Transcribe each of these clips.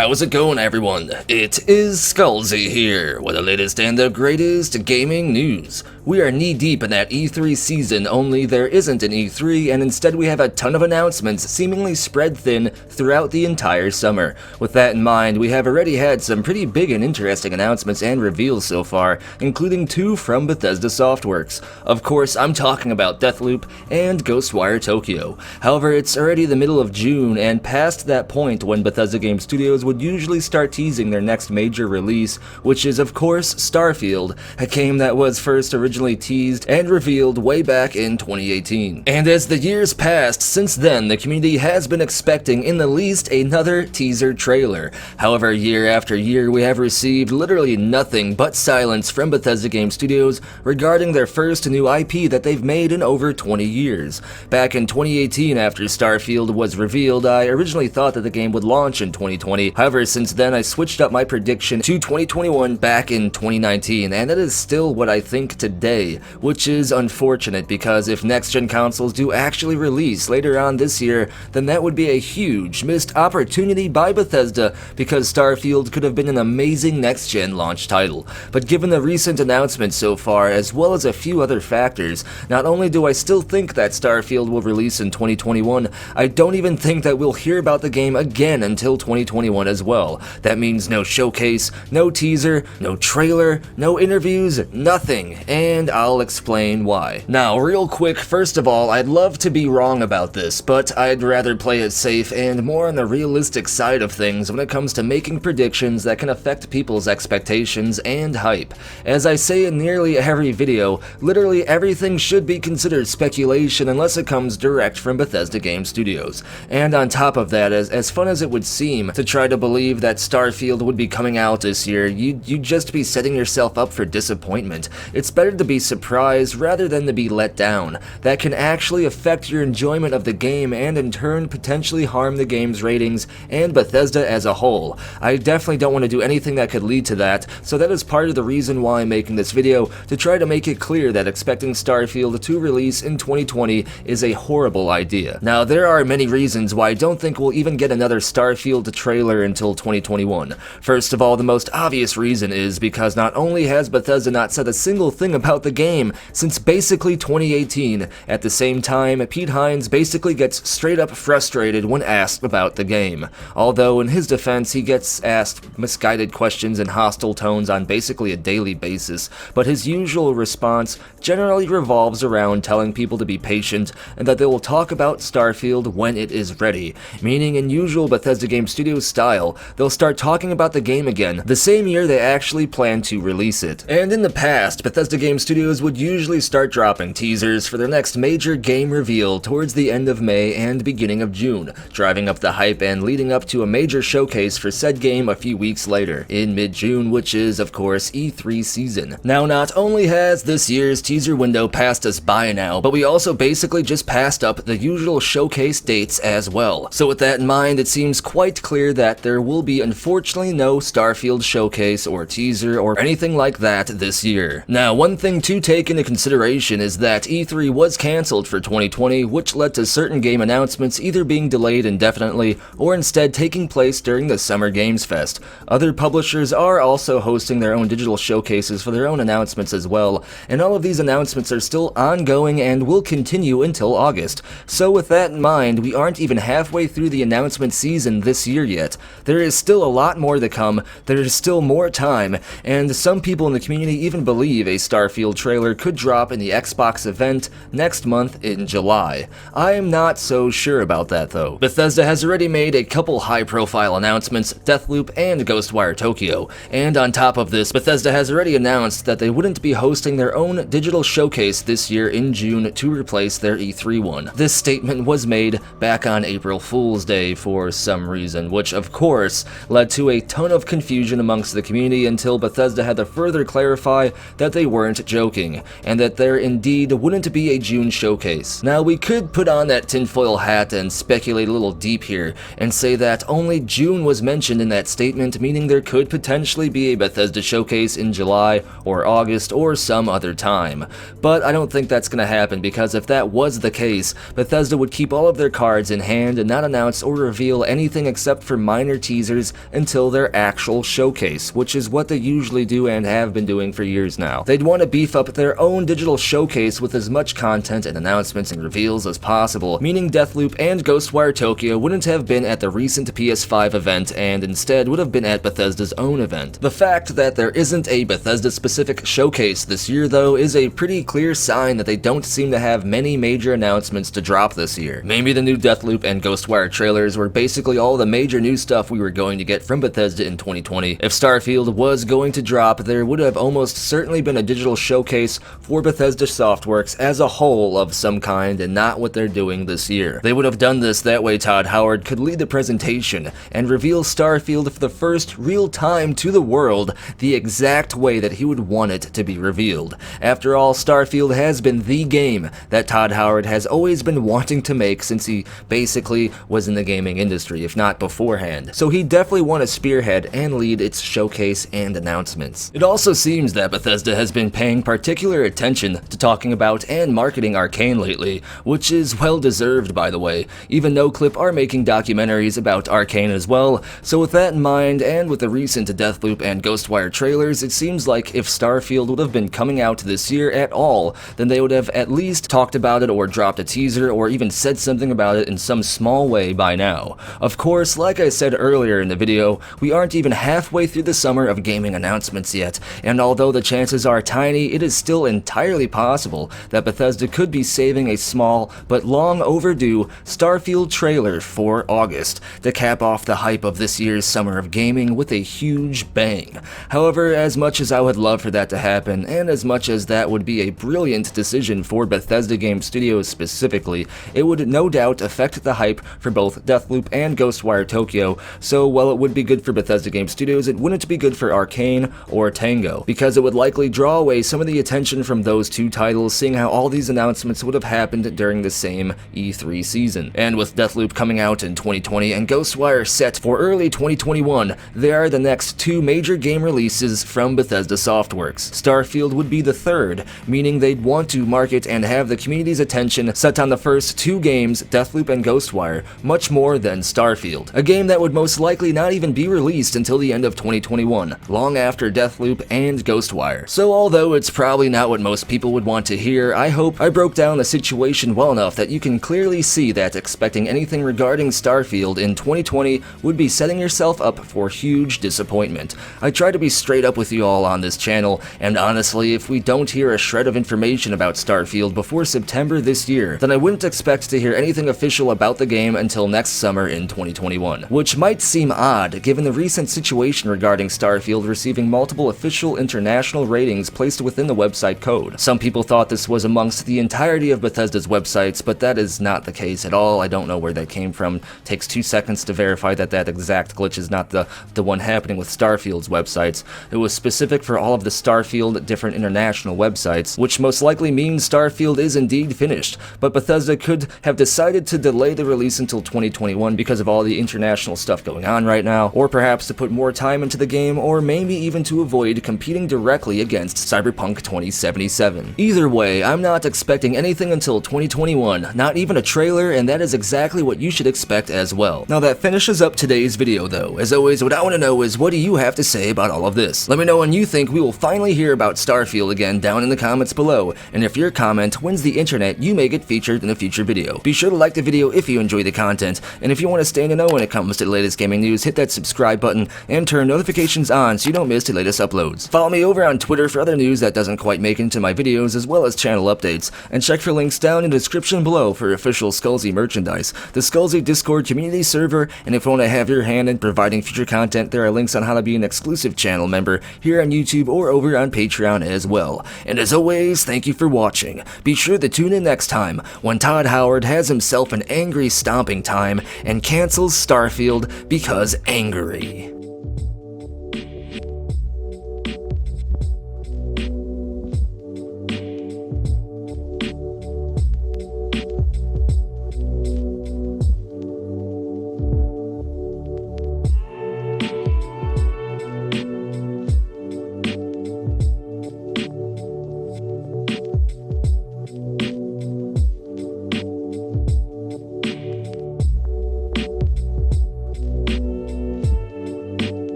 how's it going, everyone? It is Skullzi here with the latest and the greatest gaming news. We are knee-deep in that E3 season, only there isn't an E3, and instead we have a ton of announcements seemingly spread thin throughout the entire summer. With that in mind, we have already had some pretty big and interesting announcements and reveals so far, including 2 from Bethesda Softworks. Of course, I'm talking about Deathloop and Ghostwire Tokyo. However, it's already the middle of June, and past that point when Bethesda Game Studios would usually start teasing their next major release, which is of course Starfield, a game that was first originally teased and revealed way back in 2018. And as the years passed since then, the community has been expecting in the least another teaser trailer. However, year after year we have received literally nothing but silence from Bethesda Game Studios regarding their first new IP that they've made in over 20 years. Back in 2018, after Starfield was revealed, I originally thought that the game would launch in 2020. However, since then I switched up my prediction to 2021 back in 2019, and that is still what I think today, which is unfortunate because if next-gen consoles do actually release later on this year, then that would be a huge missed opportunity by Bethesda because Starfield could have been an amazing next-gen launch title. But given the recent announcements so far, as well as a few other factors, not only do I still think that Starfield will release in 2021, I don't even think that we'll hear about the game again until 2021 as well. That means no showcase, no teaser, no trailer, no interviews, nothing, and I'll explain why. Now, real quick, first of all, I'd love to be wrong about this, but I'd rather play it safe and more on the realistic side of things when it comes to making predictions that can affect people's expectations and hype. As I say in nearly every video, literally everything should be considered speculation unless it comes direct from Bethesda Game Studios. And on top of that, as fun as it would seem to try to believe that Starfield would be coming out this year, you'd just be setting yourself up for disappointment. It's better to be surprised rather than to be let down. That can actually affect your enjoyment of the game and in turn potentially harm the game's ratings and Bethesda as a whole. I definitely don't want to do anything that could lead to that, so that is part of the reason why I'm making this video, to try to make it clear that expecting Starfield to release in 2020 is a horrible idea. Now, there are many reasons why I don't think we'll even get another Starfield trailer until 2021. First of all, the most obvious reason is because not only has Bethesda not said a single thing about the game since basically 2018, at the same time, Pete Hines basically gets straight up frustrated when asked about the game. Although in his defense, he gets asked misguided questions in hostile tones on basically a daily basis, but his usual response generally revolves around telling people to be patient and that they will talk about Starfield when it is ready, meaning in usual Bethesda Game Studios style, they'll start talking about the game again the same year they actually plan to release it. And in the past, Bethesda Game Studios would usually start dropping teasers for their next major game reveal towards the end of May and beginning of June, driving up the hype and leading up to a major showcase for said game a few weeks later, in mid-June, which is of course E3 season. Now, not only has this year's teaser window passed us by now, but we also basically just passed up the usual showcase dates as well. So with that in mind, it seems quite clear that there will be unfortunately no Starfield showcase or teaser or anything like that this year. Now, one thing to take into consideration is that E3 was cancelled for 2020, which led to certain game announcements either being delayed indefinitely or instead taking place during the Summer Games Fest. Other publishers are also hosting their own digital showcases for their own announcements as well, and all of these announcements are still ongoing and will continue until August. So with that in mind, we aren't even halfway through the announcement season this year yet. There is still a lot more to come, there is still more time, and some people in the community even believe a Starfield trailer could drop in the Xbox event next month in July. I am not so sure about that though. Bethesda has already made a couple high-profile announcements, Deathloop and Ghostwire Tokyo, and on top of this, Bethesda has already announced that they wouldn't be hosting their own digital showcase this year in June to replace their E3 one. This statement was made back on April Fool's Day for some reason, which of course led to a ton of confusion amongst the community until Bethesda had to further clarify that they weren't joking, and that there indeed wouldn't be a June showcase. Now, we could put on that tinfoil hat and speculate a little deep here, and say that only June was mentioned in that statement, meaning there could potentially be a Bethesda showcase in July or August or some other time. But I don't think that's gonna happen, because if that was the case, Bethesda would keep all of their cards in hand and not announce or reveal anything except for minor minor teasers until their actual showcase, which is what they usually do and have been doing for years now. They'd want to beef up their own digital showcase with as much content and announcements and reveals as possible, meaning Deathloop and Ghostwire Tokyo wouldn't have been at the recent PS5 event and instead would have been at Bethesda's own event. The fact that there isn't a Bethesda-specific showcase this year, though, is a pretty clear sign that they don't seem to have many major announcements to drop this year. Maybe the new Deathloop and Ghostwire trailers were basically all the major new stuff we were going to get from Bethesda in 2020. If Starfield was going to drop, there would have almost certainly been a digital showcase for Bethesda Softworks as a whole of some kind, and not what they're doing this year. They would have done this that way Todd Howard could lead the presentation and reveal Starfield for the first real time to the world the exact way that he would want it to be revealed. After all, Starfield has been the game that Todd Howard has always been wanting to make since he basically was in the gaming industry, if not beforehand. So he definitely want to spearhead and lead its showcase and announcements. It also seems that Bethesda has been paying particular attention to talking about and marketing Arcane lately, which is well deserved, by the way. Even NoClip are making documentaries about Arcane as well, so with that in mind, and with the recent Deathloop and Ghostwire trailers, it seems like if Starfield would have been coming out this year at all, then they would have at least talked about it or dropped a teaser or even said something about it in some small way by now. Of course, like I said earlier in the video, we aren't even halfway through the summer of gaming announcements yet, and although the chances are tiny, it is still entirely possible that Bethesda could be saving a small but long overdue Starfield trailer for August to cap off the hype of this year's summer of gaming with a huge bang. However, as much as I would love for that to happen, and as much as that would be a brilliant decision for Bethesda Game Studios specifically, it would no doubt affect the hype for both Deathloop and Ghostwire Tokyo, so while it would be good for Bethesda Game Studios, it wouldn't be good for Arcane or Tango, because it would likely draw away some of the attention from those two titles, seeing how all these announcements would have happened during the same E3 season. And with Deathloop coming out in 2020 and Ghostwire set for early 2021, they are the next two major game releases from Bethesda Softworks. Starfield would be the third, meaning they'd want to market and have the community's attention set on the first two games, Deathloop and Ghostwire, much more than Starfield. A game that would most likely not even be released until the end of 2021, long after Deathloop and Ghostwire. So although it's probably not what most people would want to hear, I hope I broke down the situation well enough that you can clearly see that expecting anything regarding Starfield in 2020 would be setting yourself up for huge disappointment. I try to be straight up with you all on this channel, and honestly, if we don't hear a shred of information about Starfield before September this year, then I wouldn't expect to hear anything official about the game until next summer in 2021. Which might seem odd, given the recent situation regarding Starfield receiving multiple official international ratings placed within the website code. Some people thought this was amongst the entirety of Bethesda's websites, but that is not the case at all. I don't know where that came from. Takes 2 seconds to verify that that exact glitch is not the one happening with Starfield's websites. It was specific for all of the Starfield different international websites, which most likely means Starfield is indeed finished, but Bethesda could have decided to delay the release until 2021 because of all the international stuff going on right now, or perhaps to put more time into the game, or maybe even to avoid competing directly against Cyberpunk 2077. Either way, I'm not expecting anything until 2021, not even a trailer, and that is exactly what you should expect as well. Now that finishes up today's video though. As always, what I want to know is, what do you have to say about all of this? Let me know when you think we will finally hear about Starfield again down in the comments below, and if your comment wins the internet, you may get featured in a future video. Be sure to like the video if you enjoy the content, and if you want to stay in the know when it comes to the latest gaming news, hit that subscribe button and turn notifications on so you don't miss the latest uploads. Follow me over on Twitter for other news that doesn't quite make it into my videos, as well as channel updates, and check for links down in the description below for official Skullzi merchandise, the Skullzi Discord community server, and if you want to have your hand in providing future content, there are links on how to be an exclusive channel member here on YouTube or over on Patreon as well. And as always, thank you for watching. Be sure to tune in next time when Todd Howard has himself an angry stomping time and cancels Starfield because angry.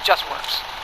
just works.